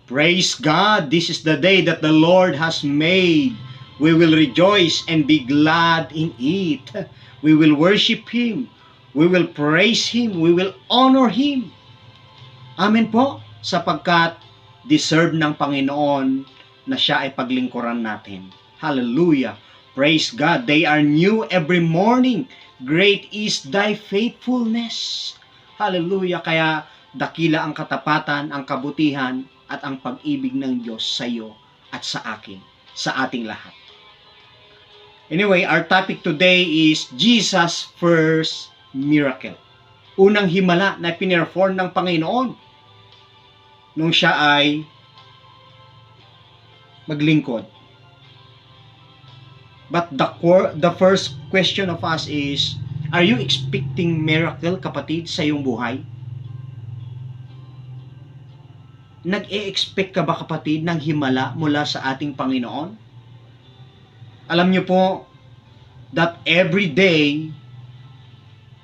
Praise God, this is the day that the Lord has made. We will rejoice and be glad in it. We will worship Him. We will praise Him. We will honor Him. Amen po, sapagkat deserve ng Panginoon na siya ay paglingkuran natin. Hallelujah. Praise God. They are new every morning. Great is thy faithfulness. Hallelujah. Kaya dakila ang katapatan, ang kabutihan, at ang pag-ibig ng Diyos sa iyo at sa akin, sa ating lahat. Anyway, our topic today is Jesus' first miracle. Unang himala na pinerform ng Panginoon nung siya ay maglingkod. But the first question of us is, are you expecting miracle, kapatid, sa iyong buhay? Nag-e-expect ka ba, kapatid, ng himala mula sa ating Panginoon? Alam niyo po that every day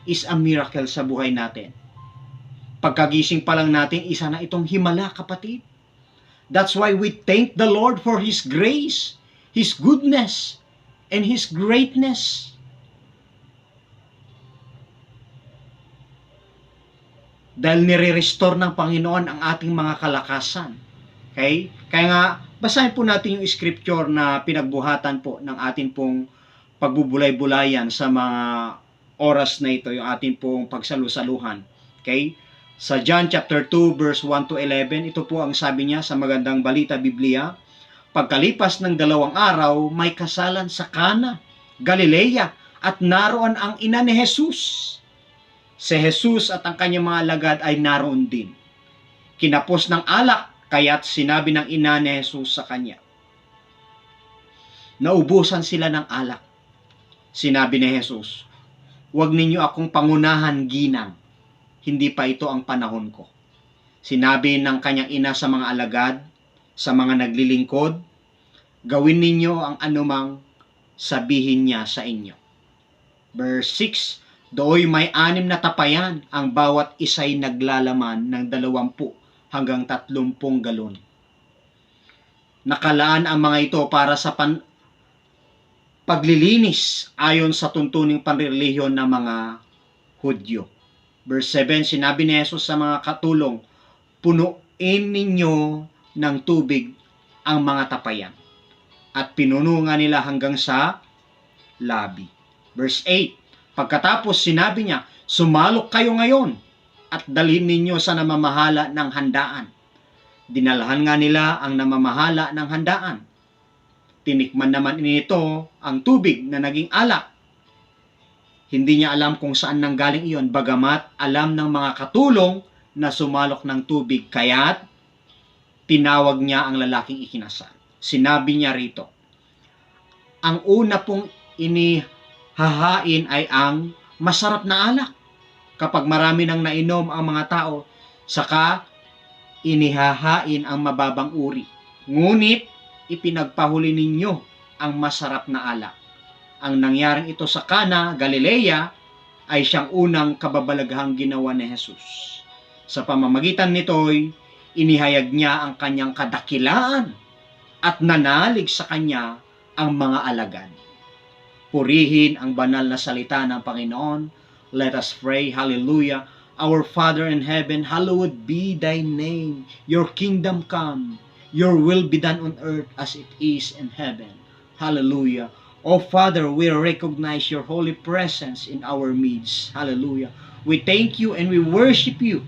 is a miracle sa buhay natin. Pagkagising pa lang natin, isa na itong himala, kapatid. That's why we thank the Lord for His grace, His goodness, and His greatness. Dahil nire-restore ng Panginoon ang ating mga kalakasan. Okay? Kaya nga, basahin po natin yung scripture na pinagbuhatan po ng ating pong pagbubulay-bulayan sa mga oras na ito, yung ating pong pagsalusaluhan. Okay? Sa John chapter 2 verse 1 to 11, ito po ang sabi niya sa Magandang Balita Biblia. Pagkalipas ng 2 araw, may kasalan sa Cana, Galilea, at naroon ang ina ni Jesus. Si Jesus at ang kanyang mga alagad ay naroon din. Kinapos ng alak, kaya't sinabi ng ina ni Jesus sa kanya. Naubusan sila ng alak. Sinabi ni Jesus, huwag ninyo akong pangunahan ginang, hindi pa ito ang panahon ko. Sinabi ng kanyang ina sa mga alagad, sa mga naglilingkod, gawin ninyo ang anumang sabihin niya sa inyo. Verse 6, dooy may 6 na tapayan, ang bawat isa'y naglalaman ng 20 hanggang 30 galon. Nakalaan ang mga ito para sa paglilinis ayon sa tuntuning panrelihiyon ng mga Hudyo. Verse 7, sinabi ni Jesus sa mga katulong, punuin ninyo ng tubig ang mga tapayan. At pinuno nga nila hanggang sa labi. Verse 8, pagkatapos sinabi niya, sumalok kayo ngayon at dalhin ninyo sa namamahala ng handaan. Dinalhan nga nila ang namamahala ng handaan. Tinikman naman nito ang tubig na naging alak. Hindi niya alam kung saan nanggaling iyon, bagamat alam ng mga katulong na sumalok ng tubig, kaya't tinawag niya ang lalaking ikinasal. Sinabi niya rito, ang una pong inihahain ay ang masarap na alak. Kapag marami nang nainom ang mga tao, saka inihahain ang mababang uri. Ngunit ipinagpahuli ninyo ang masarap na alak. Ang nangyaring ito sa Cana, Galilea, ay siyang unang kababalaghang ginawa ni Jesus. Sa pamamagitan nito'y inihayag niya ang kanyang kadakilaan at nanalig sa kanya ang mga alagad. Purihin ang banal na salita ng Panginoon. Let us pray. Hallelujah. Our Father in heaven, hallowed be thy name. Your kingdom come. Your will be done on earth as it is in heaven. Hallelujah. Oh Father, we recognize your holy presence in our midst. Hallelujah. We thank you and we worship you.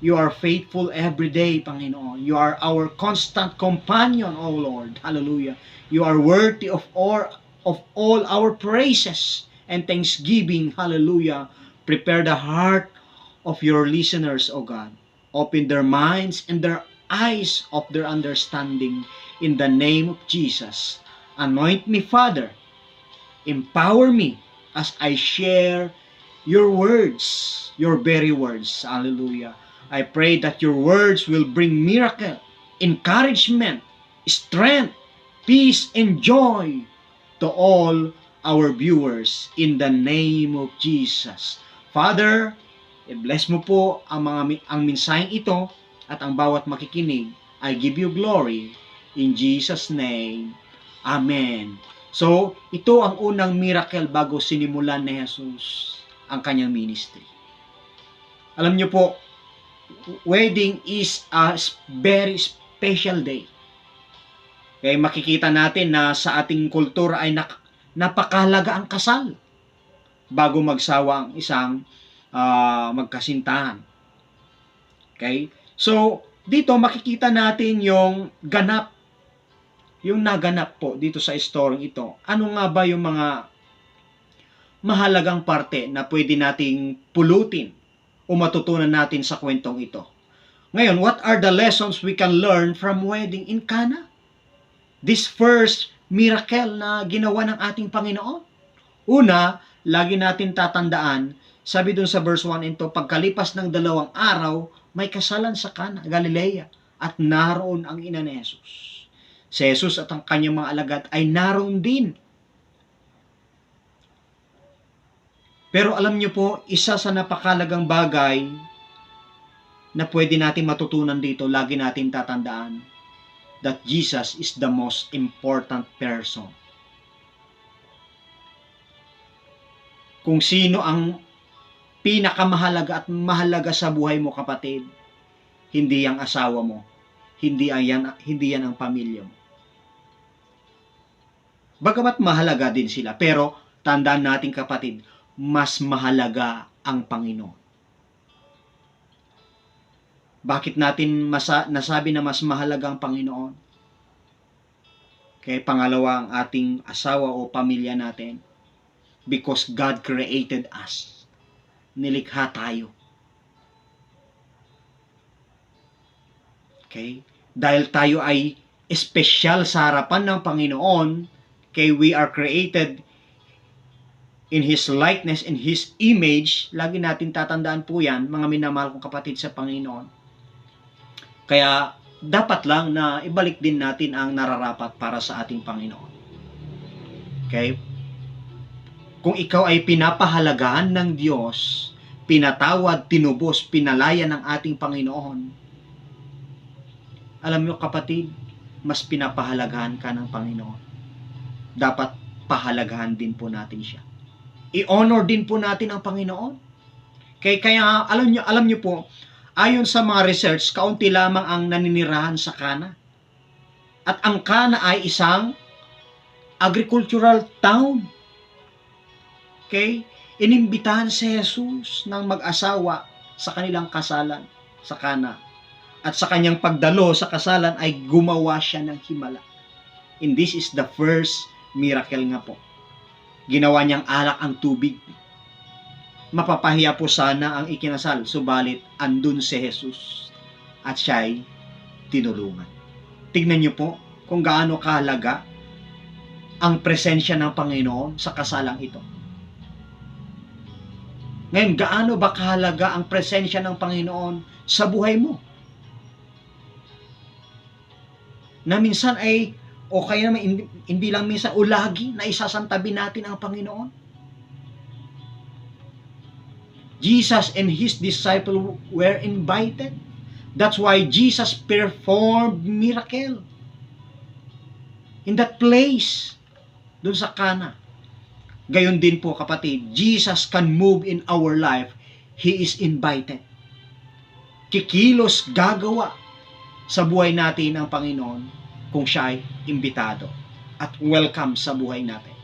You are faithful every day, Panginoon. You are our constant companion, O Lord. Hallelujah. You are worthy of all our praises and thanksgiving. Hallelujah. Prepare the heart of your listeners, O God. Open their minds and their eyes of their understanding in the name of Jesus. Anoint me, Father. Empower me as I share your words, your very words. Hallelujah. I pray that your words will bring miracle, encouragement, strength, peace, and joy to all our viewers in the name of Jesus. Father, i-bless mo po ang mensaheng ito at ang bawat makikinig I give you glory. In Jesus' name, Amen. So, ito ang unang miracle bago sinimulan ni Jesus ang kanyang ministry. Alam niyo po, wedding is a very special day. Kaya makikita natin na sa ating kultura ay napakahalaga ang kasal bago magsawa ang isang magkasintahan. Okay? So, dito makikita natin yung naganap po dito sa story ito. Ano nga ba yung mga mahalagang parte na pwede nating pulutin o matutunan natin sa kwentong ito? Ngayon, what are the lessons we can learn from wedding in Cana? This first miracle na ginawa ng ating Panginoon. Una, lagi natin tatandaan, sabi dun sa verse 1 ito, pagkalipas ng 2 araw, may kasalan sa Cana, Galilea, at naroon ang ina ni Jesus. Si Jesus at ang kanyang mga alagad ay naroon din. Pero alam niyo po, isa sa napakalagang bagay na pwede natin matutunan dito, lagi natin tatandaan, that Jesus is the most important person. Kung sino ang pinakamahalaga at mahalaga sa buhay mo, kapatid, hindi ang asawa mo, hindi yan ang pamilya mo. Bagamat mahalaga din sila, pero tandaan natin, kapatid, mas mahalaga ang Panginoon. Bakit natin nasabi na mas mahalaga ang Panginoon? Kaya pangalawa ang ating asawa o pamilya natin. Because God created us. Nilikha tayo. Okay? Dahil tayo ay espesyal sa harapan ng Panginoon, kaya we are created in His likeness, in His image. Lagi natin tatandaan po yan, mga minamahal kong kapatid sa Panginoon. Kaya dapat lang na ibalik din natin ang nararapat para sa ating Panginoon. Okay? Kung ikaw ay pinapahalagahan ng Diyos, pinatawad, tinubos, pinalaya ng ating Panginoon, alam mo, kapatid, mas pinapahalagahan ka ng Panginoon. Dapat pahalagahan din po natin siya. I-honor din po natin ang Panginoon. Kaya alam niyo po, ayon sa mga research, kaunti lamang ang naninirahan sa Cana. At ang Cana ay isang agricultural town. Okay? Inimbitahan si Jesus ng mag-asawa sa kanilang kasalan sa Cana. At sa kanyang pagdalo sa kasalan ay gumawa siya ng himala. And this is the first miracle nga po. Ginawa niyang alak ang tubig. Mapapahiya po sana ang ikinasal, subalit andun si Jesus at siya'y tinulungan. Tignan niyo po kung gaano kahalaga ang presensya ng Panginoon sa kasalang ito. Ngayon, gaano ba kahalaga ang presensya ng Panginoon sa buhay mo? Na minsan ay, o kaya naman hindi lang minsan, o lagi na isasantabi natin ang Panginoon. Jesus and His disciples were invited. That's why Jesus performed miracle in that place, dun sa Cana. Gayon din po, kapatid, Jesus can move in our life. He is invited. Kikilos, gagawa sa buhay natin ang Panginoon kung siya ay imbitado at welcome sa buhay natin.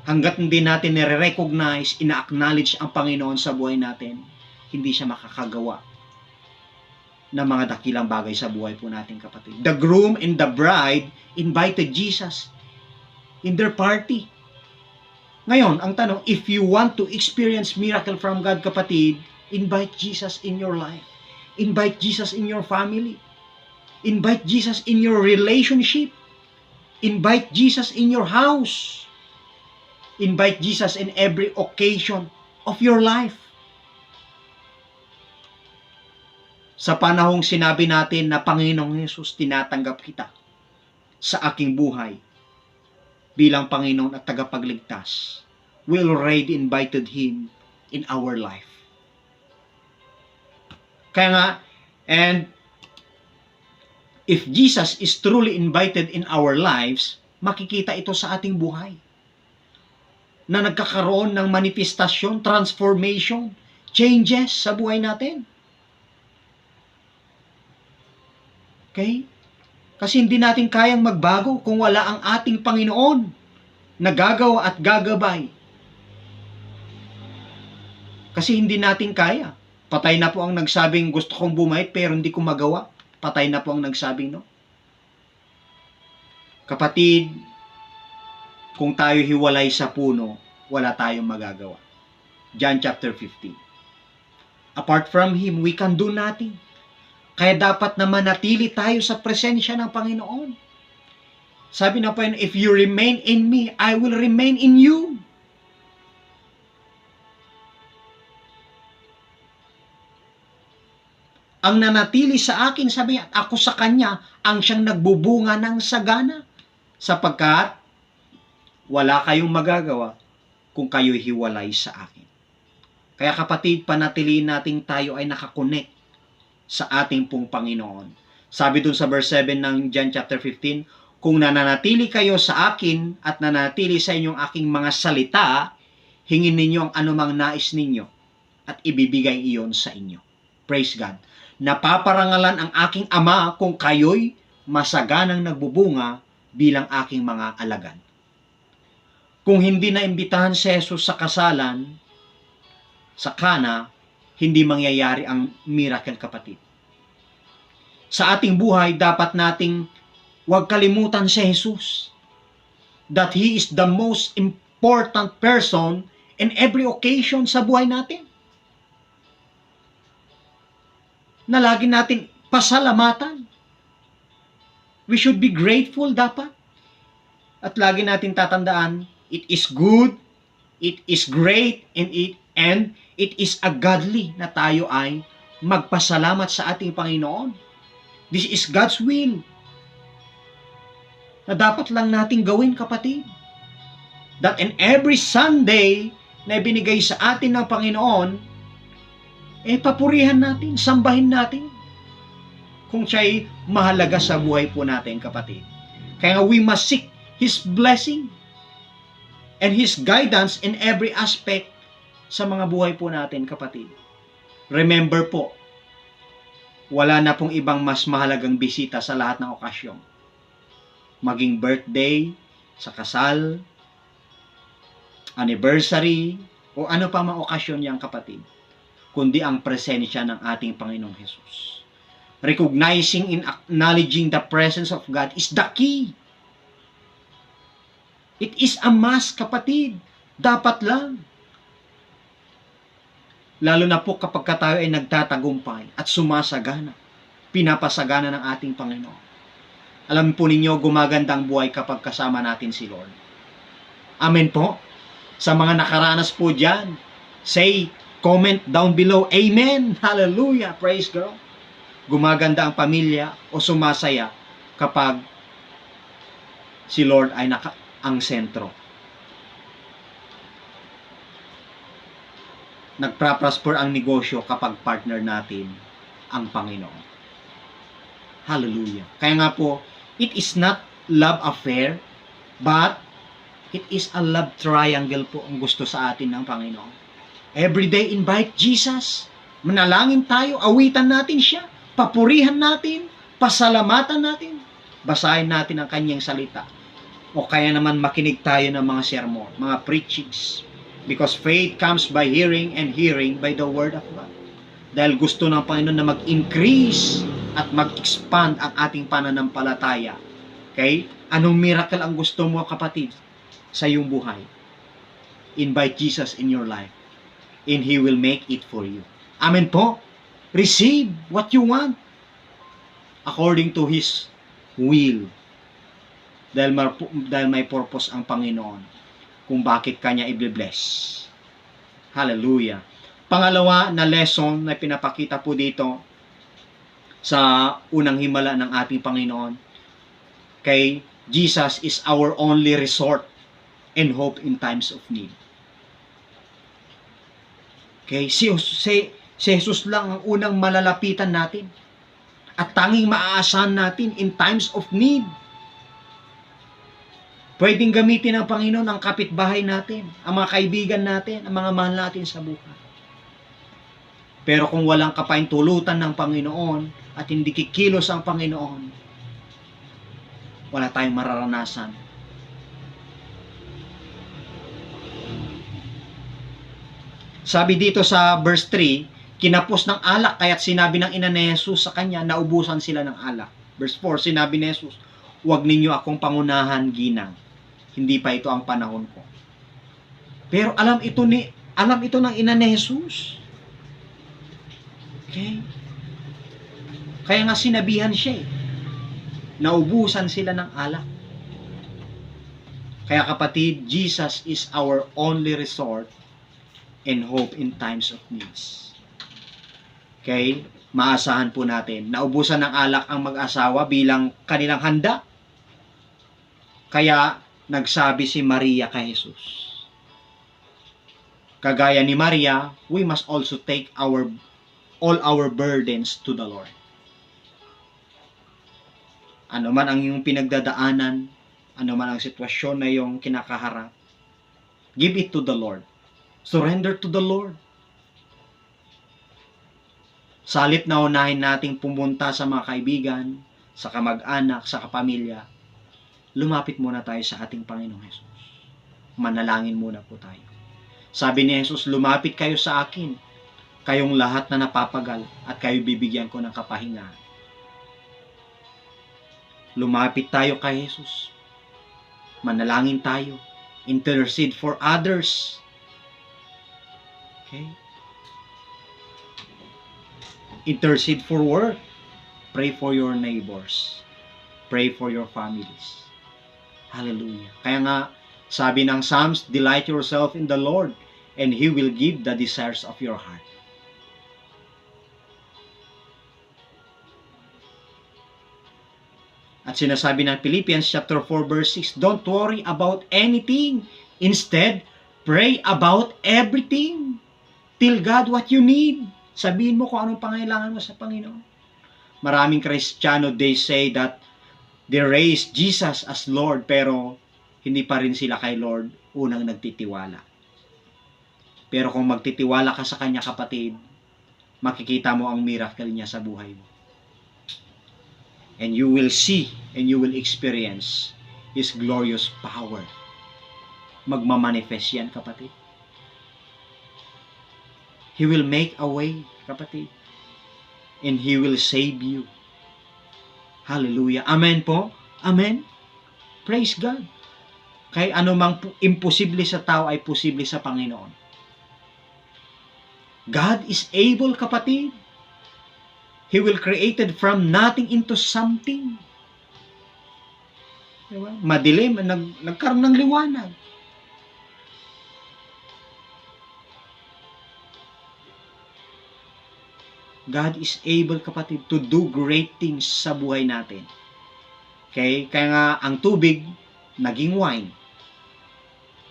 Hanggat hindi natin nire-recognize, ina-acknowledge ang Panginoon sa buhay natin, hindi siya makakagawa ng mga dakilang bagay sa buhay po natin, kapatid. The groom and the bride invited Jesus in their party. Ngayon, ang tanong, if you want to experience miracle from God, kapatid, invite Jesus in your life. Invite Jesus in your family. Invite Jesus in your relationship. Invite Jesus in your house. Invite Jesus in every occasion of your life. Sa panahong sinabi natin na Panginoong Jesus, tinatanggap kita sa aking buhay bilang Panginoon at tagapagligtas, we already invited Him in our life. Kaya nga, and if Jesus is truly invited in our lives, makikita ito sa ating buhay. Na nagkakaroon ng manifestasyon, transformation, changes sa buhay natin. Okay? Kasi hindi natin kayang magbago kung wala ang ating Panginoon na gagawa at gagabay. Kasi hindi natin kaya. Patay na po ang nagsabing gusto kong bumait pero hindi ko magawa. Patay na po ang nagsabing no. Kapatid, kung tayo hiwalay sa puno, wala tayong magagawa. John chapter 15. Apart from Him, we can do nothing. Kaya dapat na manatili tayo sa presensya ng Panginoon. Sabi na po, if you remain in me, I will remain in you. Ang nanatili sa akin, sabi niya, ako sa Kanya, ang siyang nagbubunga ng sagana. Sapagkat wala kayong magagawa kung kayo'y hiwalay sa akin. Kaya kapatid, panatiliin natin tayo ay nakakonect sa ating pong Panginoon. Sabi dun sa verse 7 ng John chapter 15, kung nananatili kayo sa akin at nananatili sa inyong aking mga salita, hingin ninyo ang anumang nais ninyo at ibibigay iyon sa inyo. Praise God. Napaparangalan ang aking Ama kung kayo'y masaganang nagbubunga bilang aking mga alagad. Kung hindi na imbitahan si Jesus sa kasalan, sa Kana, hindi mangyayari ang miracle, kapatid. Sa ating buhay, dapat nating huwag kalimutan si Jesus. That He is the most important person in every occasion sa buhay natin. Na lagi natin pasalamatan. We should be grateful dapat. At lagi natin tatandaan, it is good, it is great, and it is a godly na tayo ay magpasalamat sa ating Panginoon. This is God's will. Na dapat lang natin gawin, kapatid. That in every Sunday na ibinigay sa atin ng Panginoon, papurihan natin, sambahin natin. Kung siya'y mahalaga sa buhay po natin, kapatid. Kaya we must seek His blessing and His guidance in every aspect sa mga buhay po natin, kapatid. Remember po, wala na pong ibang mas mahalagang bisita sa lahat ng okasyon. Maging birthday, sa kasal, anniversary, o ano pa mga okasyon niyang, kapatid, kundi ang presensya ng ating Panginoong Jesus. Recognizing and acknowledging the presence of God is the key. It is a must, kapatid. Dapat lang. Lalo na po kapag tayo ay nagtatagumpay at sumasagana, pinapasagana ng ating Panginoon. Alam po ninyo, gumaganda ang buhay kapag kasama natin si Lord. Amen po. Sa mga nakaranas po dyan, say, comment down below, Amen! Hallelujah! Praise God! Gumaganda ang pamilya o sumasaya kapag si Lord ay ang sentro. Nagpa-prosper ang negosyo kapag partner natin ang Panginoon. Hallelujah. Kaya nga po, it is not love affair, but it is a love triangle po ang gusto sa atin ng Panginoon. Every day invite Jesus. Manalangin tayo, awitan natin siya, papurihan natin, pasalamatan natin, basahin natin ang kanyang salita. O kaya naman makinig tayo ng mga sermon, mga preachings. Because faith comes by hearing and hearing by the Word of God. Dahil gusto ng Panginoon na mag-increase at mag-expand ang ating pananampalataya. Okay? Anong miracle ang gusto mo, kapatid, sa iyong buhay? Invite Jesus in your life and He will make it for you. Amen po? Receive what you want according to His will. Dahil may purpose ang Panginoon kung bakit Kanya i-bless. Hallelujah. Pangalawa na lesson na pinapakita po dito sa unang himala ng ating Panginoon, kay Jesus is our only resort and hope in times of need. Okay, si Si Jesus lang ang unang malalapitan natin at tanging maaasahan natin in times of need. Pwedeng gamitin ng Panginoon ang kapitbahay natin, ang mga kaibigan natin, ang mga mahal natin sa buhay. Pero kung walang kapaintulutan ng Panginoon at hindi kikilos ang Panginoon, wala tayong mararanasan. Sabi dito sa verse 3, kinapos ng alak, kaya't sinabi ng ina ni Jesus sa kanya, naubusan sila ng alak. Verse 4, sinabi ni Jesus, huwag ninyo akong pangunahan, ginang. Hindi pa ito ang panahon ko. Pero alam ito ng ina ni Jesus. Okay? Kaya nga sinabihan siya naubusan sila ng alak. Kaya kapatid, Jesus is our only resort and hope in times of needs. Okay? Maasahan po natin. Naubusan ng alak ang mag-asawa bilang kanilang handa. Kaya nagsabi si Maria kay Jesus. Kagaya ni Maria, we must also take all our burdens to the Lord. Ano man ang iyong pinagdadaanan, ano man ang sitwasyon na iyong kinakaharap, give it to the Lord. Surrender to the Lord. Sa halip na unahin nating pumunta sa mga kaibigan, sa kamag-anak, sa kapamilya, lumapit muna tayo sa ating Panginoong Jesus. Manalangin muna po tayo. Sabi ni Jesus, lumapit kayo sa akin, kayong lahat na napapagal, at kayo bibigyan ko ng kapahingahan. Lumapit tayo kay Jesus. Manalangin tayo. Intercede for others. Okay? Intercede for work. Pray for your neighbors. Pray for your families. Hallelujah. Kaya nga, sabi ng Psalms, delight yourself in the Lord, and He will give the desires of your heart. At sinasabi ng Philippians chapter 4 verse 6, don't worry about anything. Instead, pray about everything. Tell God what you need. Sabihin mo kung anong pangailangan mo sa Panginoon. Maraming Kristiyano, they say that they raise Jesus as Lord, pero hindi pa rin sila kay Lord unang nagtitiwala. Pero kung magtitiwala ka sa Kanya, kapatid, makikita mo ang miracle niya sa buhay mo. And you will see and you will experience His glorious power. Magmamanifest yan, kapatid. He will make a way, kapatid. And He will save you. Hallelujah. Amen po? Amen? Praise God. Kaya anumang imposible sa tao ay posible sa Panginoon. God is able, kapatid. He will created from nothing into something. Diba? Madilim, nagkaroon ng liwanag. God is able, kapatid, to do great things sa buhay natin. Okay? Kaya nga, ang tubig, naging wine.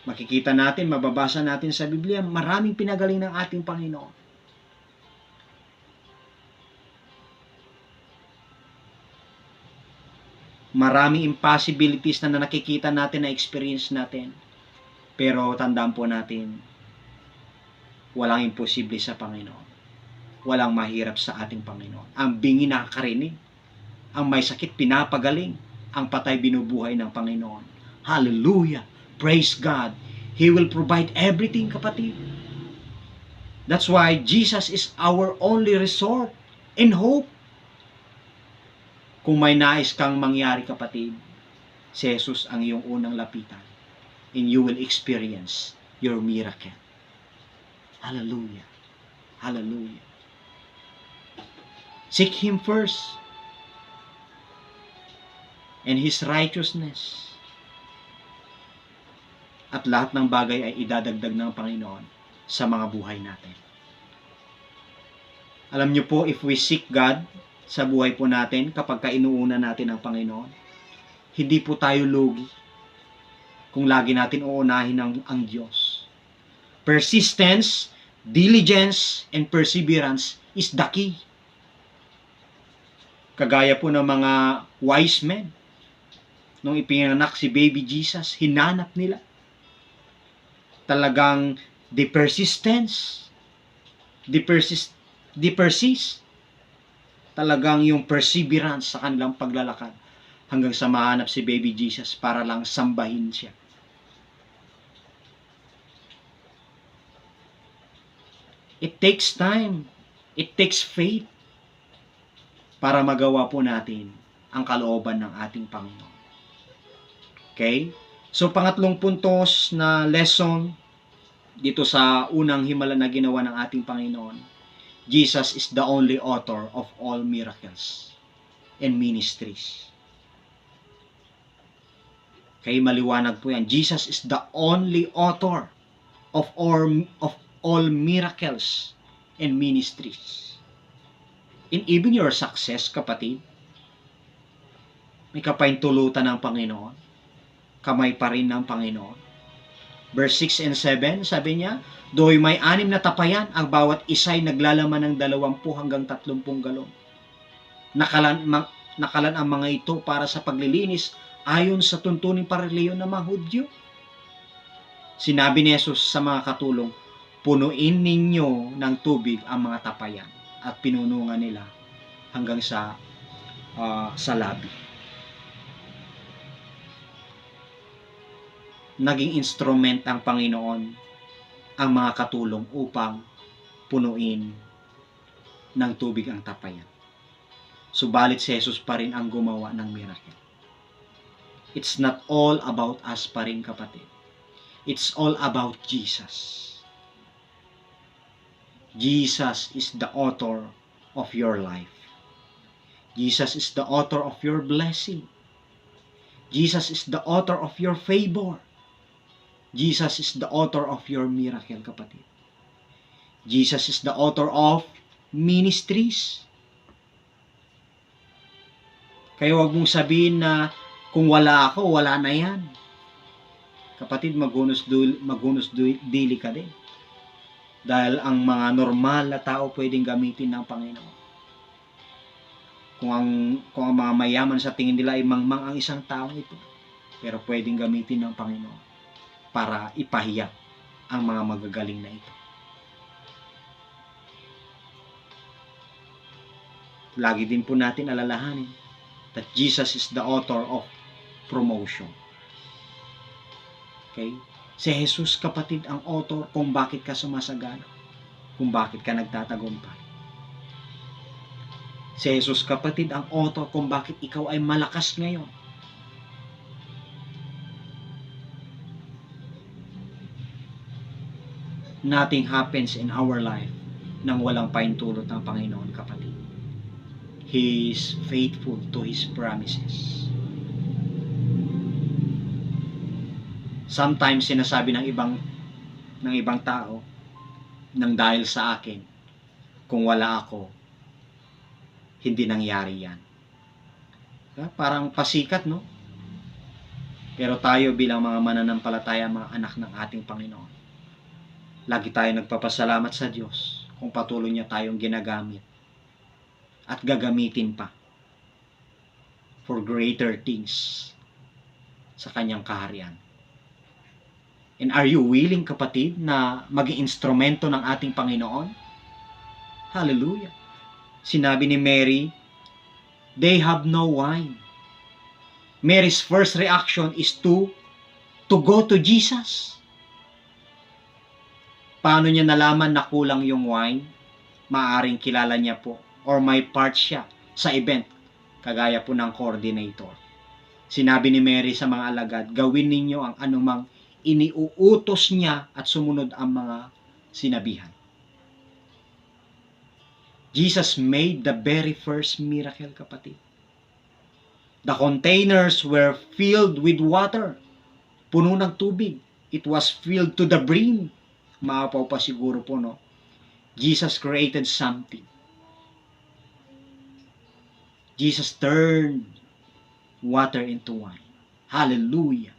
Makikita natin, mababasa natin sa Biblia, maraming pinagaling ng ating Panginoon. Maraming impossibilities na nakikita natin, na experience natin. Pero tandaan po natin, walang imposible sa Panginoon. Walang mahirap sa ating Panginoon. Ang bingi nakakarinig, ang may sakit pinapagaling, ang patay binubuhay ng Panginoon. Hallelujah! Praise God! He will provide everything, kapatid. That's why Jesus is our only resort and hope. Kung may nais kang mangyari, kapatid, si Jesus ang iyong unang lapitan, and you will experience your miracle. Hallelujah! Hallelujah! Seek Him first and His righteousness. At lahat ng bagay ay idadagdag ng Panginoon sa mga buhay natin. Alam niyo po, if we seek God sa buhay po natin, kapag kainuuna natin ang Panginoon, hindi po tayo lugi kung lagi natin uunahin ang Diyos. Persistence Diligence and perseverance is the key. Kagaya po ng mga wise men. Nung ipinanganak si baby Jesus, hinanap nila. Talagang they persist. Talagang yung perseverance sa kanilang paglalakad hanggang sa mahanap si baby Jesus para lang sambahin siya. It takes time. It takes faith para magawa po natin ang kalooban ng ating Panginoon. Okay? So, pangatlong puntos na lesson dito sa unang himala na ginawa ng ating Panginoon, Jesus is the only author of all miracles and ministries. Okay, maliwanag po yan. Jesus is the only author of all miracles and ministries. And even your success, kapatid, may kapaintulutan ng Panginoon. Kamay pa rin ng Panginoon. Verse 6 and 7, sabi niya, "Do'y may 6 na tapayan, ang bawat isa'y naglalaman ng 20 hanggang 30 galon. Nakalan ang mga ito para sa paglilinis ayon sa tuntuning pareliyon ng mga Hudyo." Sinabi ni Jesus sa mga katulong, "Punuin ninyo ng tubig ang mga tapayan," at pinunungan nila hanggang sa labi. Naging instrument ang Panginoon ang mga katulong upang punuin ng tubig ang tapayan. Subalit si Jesus pa rin ang gumawa ng miracle. It's not all about us pa rin, kapatid. It's all about Jesus. Jesus is the author of your life. Jesus is the author of your blessing. Jesus is the author of your favor. Jesus is the author of your miracle, kapatid. Jesus is the author of ministries. Kaya huwag mong sabihin na kung wala ako, wala na yan. Kapatid, magunos dili ka din. Dahil ang mga normal na tao pwedeng gamitin ng Panginoon. Kung ang mga mayaman sa tingin nila ay mangmang ang isang taong ito, pero pwedeng gamitin ng Panginoon para ipahiya ang mga magagaling na ito. Lagi din po natin alalahanin that Jesus is the author of promotion. Okay? Si Jesus, kapatid, ang author kung bakit ka sumasagana, kung bakit ka nagtatagumpay. Si Jesus, kapatid, ang author kung bakit ikaw ay malakas ngayon. Nothing happens in our life nang walang paintulot ng Panginoon, kapatid. He is faithful to His promises. Sometimes sinasabi ng ibang tao, nang dahil sa akin, kung wala ako, hindi nangyari yan. Parang pasikat, no? Pero tayo bilang mga mananampalataya, mga anak ng ating Panginoon, lagi tayo nagpapasalamat sa Diyos kung patuloy niya tayong ginagamit at gagamitin pa for greater things sa kanyang kaharian. And are you willing, kapatid, na maging instrumento ng ating Panginoon? Hallelujah! Sinabi ni Mary, they have no wine. Mary's first reaction is to go to Jesus. Paano niya nalaman na kulang yung wine? Maaring kilala niya po or may part siya sa event, kagaya po ng coordinator. Sinabi ni Mary sa mga alagad, gawin ninyo ang anumang iniuutos niya at sumunod ang mga sinabihan. Jesus made the very first miracle, kapatid. The containers were filled with water. Puno ng tubig. It was filled to the brim. Maapaw pa siguro po, no? Jesus created something. Jesus turned water into wine. Hallelujah!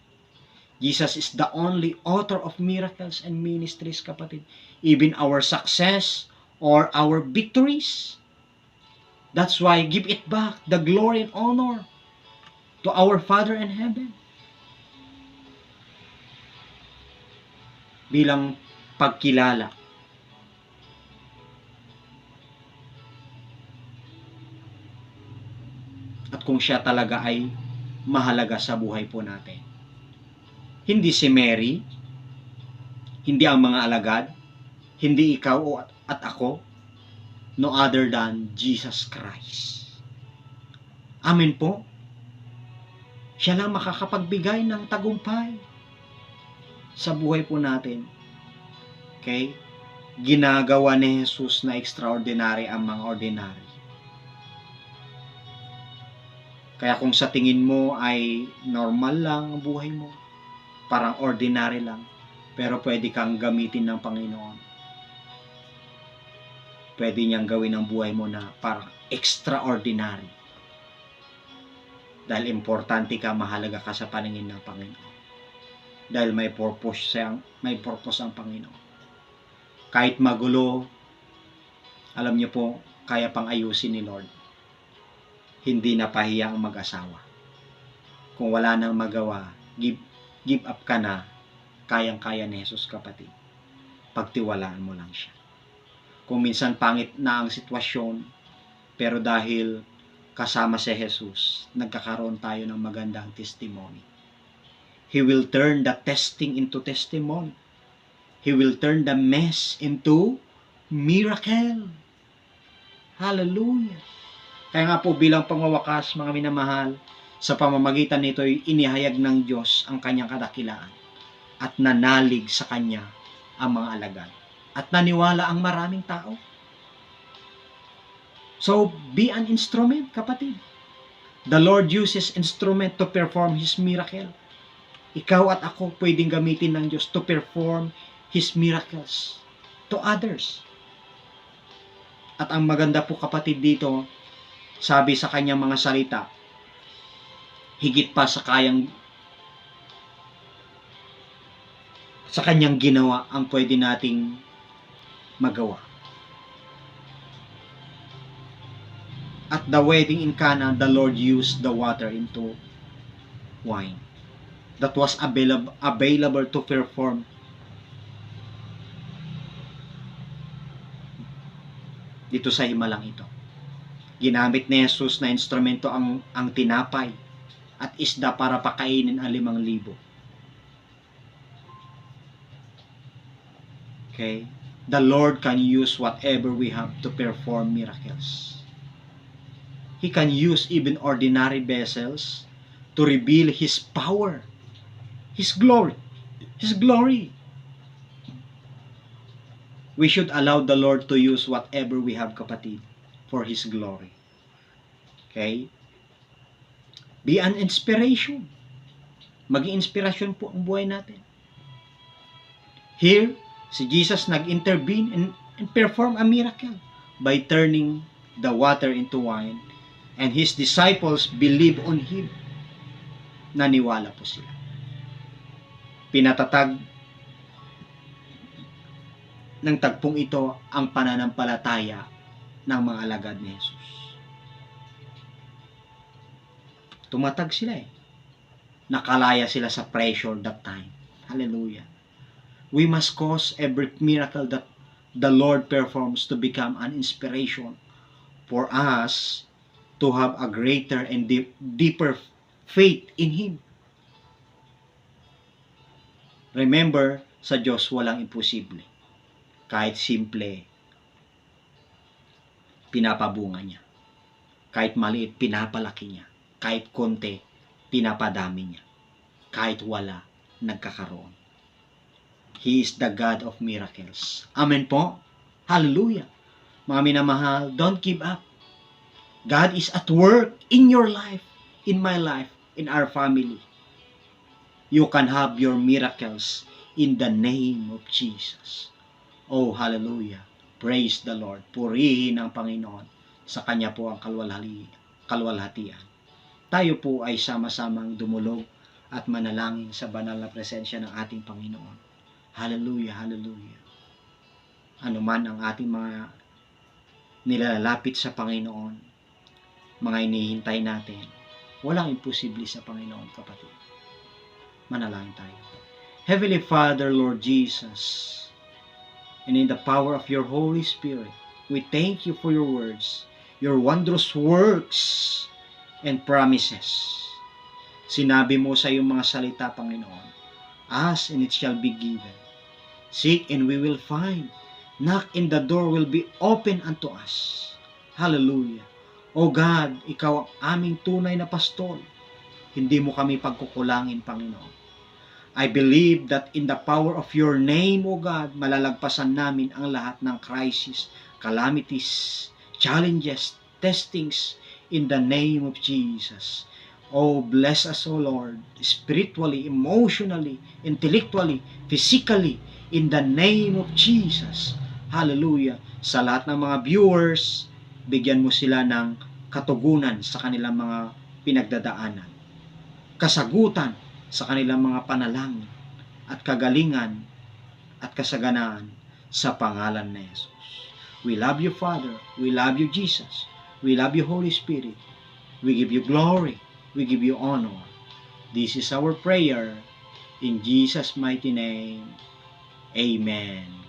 Jesus is the only author of miracles and ministries, kapatid. Even our success or our victories. That's why give it back, the glory and honor, to our Father in heaven. Bilang pagkilala. At kung siya talaga ay mahalaga sa buhay po natin. Hindi si Mary, hindi ang mga alagad, hindi ikaw at ako, no other than Jesus Christ. Amen po. Siya lang makakapagbigay ng tagumpay sa buhay po natin. Okay? Ginagawa ni Jesus na extraordinary ang mga ordinary. Kaya kung sa tingin mo ay normal lang ang buhay mo, parang ordinary lang, pero pwede kang gamitin ng Panginoon. Pwede niyang gawin ang buhay mo na parang extraordinary. Dahil importante ka, mahalaga ka sa paningin ng Panginoon. Dahil may purpose ang Panginoon. Kahit magulo, alam niyo po, kaya pang ayusin ni Lord. Hindi na pahiya ang mag-asawa. Kung wala nang magawa, give up ka na, kayang-kaya ni Jesus, kapatid. Pagtiwalaan mo lang siya. Kung minsan pangit na ang sitwasyon, pero dahil kasama si Jesus, nagkakaroon tayo ng magandang testimony. He will turn the testing into testimony. He will turn the mess into miracle. Hallelujah. Kaya nga po bilang pangwawakas, mga minamahal, sa pamamagitan nito ay inihayag ng Diyos ang kanyang kadakilaan at nanalig sa kanya ang mga alagad. At naniwala ang maraming tao. So, be an instrument, kapatid. The Lord uses instrument to perform His miracle. Ikaw at ako pwedeng gamitin ng Diyos to perform His miracles to others. At ang maganda po, kapatid, dito, sabi sa kanyang mga salita, higit pa sa kanyang ginawa ang pwede nating magawa. At the wedding in Cana, the Lord used the water into wine. That was available to perform dito sa himalang ito. Ginamit ni Jesus na instrumento ang tinapay at isda para pakainin ang 5,000. Okay? The Lord can use whatever we have to perform miracles. He can use even ordinary vessels to reveal His power, His glory. His glory. We should allow the Lord to use whatever we have, kapatid, for His glory. Okay? Be an inspiration. Maging inspirasyon po ang buhay natin. Here, si Jesus nag-intervene and perform a miracle by turning the water into wine, and His disciples believe on Him. Naniwala po sila. Pinatatag ng tagpong ito ang pananampalataya ng mga alagad ni Jesus. Tumatag sila Nakalaya sila sa pressure that time. Hallelujah. We must cause every miracle that the Lord performs to become an inspiration for us to have a greater and deeper faith in Him. Remember, sa Diyos walang imposible. Kahit simple, pinapabunga niya. Kahit maliit, pinapalaki niya. Kahit konti, pinapadami niya. Kahit wala, nagkakaroon. He is the God of miracles. Amen po. Hallelujah. Mga minamahal, don't give up. God is at work in your life, in my life, in our family. You can have your miracles in the name of Jesus. Oh, hallelujah. Praise the Lord. Purihin ang Panginoon. Sa Kanya po ang kalwalhatian. Tayo po ay sama-samang dumulog at manalangin sa banal na presensya ng ating Panginoon. Hallelujah, hallelujah. Ano man ang ating mga nilalapit sa Panginoon, mga inihintay natin, walang imposible sa Panginoon, kapatid. Manalangin tayo. Heavenly Father, Lord Jesus, and in the power of your Holy Spirit, we thank you for your words, your wondrous works and promises. Sinabi mo sa iyong mga salita, Panginoon, ask and it shall be given. Seek and we will find. Knock and the door will be open unto us. Hallelujah. O God, ikaw ang aming tunay na pastol. Hindi mo kami pagkukulangin, Panginoon. I believe that in the power of your name, O God, malalagpasan namin ang lahat ng crisis, calamities, challenges, testings, in the name of Jesus. Oh, bless us, O Lord, spiritually, emotionally, intellectually, physically, in the name of Jesus. Hallelujah. Sa lahat ng mga viewers, bigyan mo sila ng katugunan sa kanilang mga pinagdadaanan, kasagutan sa kanilang mga panalangin, at kagalingan at kasaganaan sa pangalan ni Jesus. We love you, Father. We love you, Jesus. We love you, Holy Spirit. We give you glory. We give you honor. This is our prayer in Jesus' mighty name. Amen.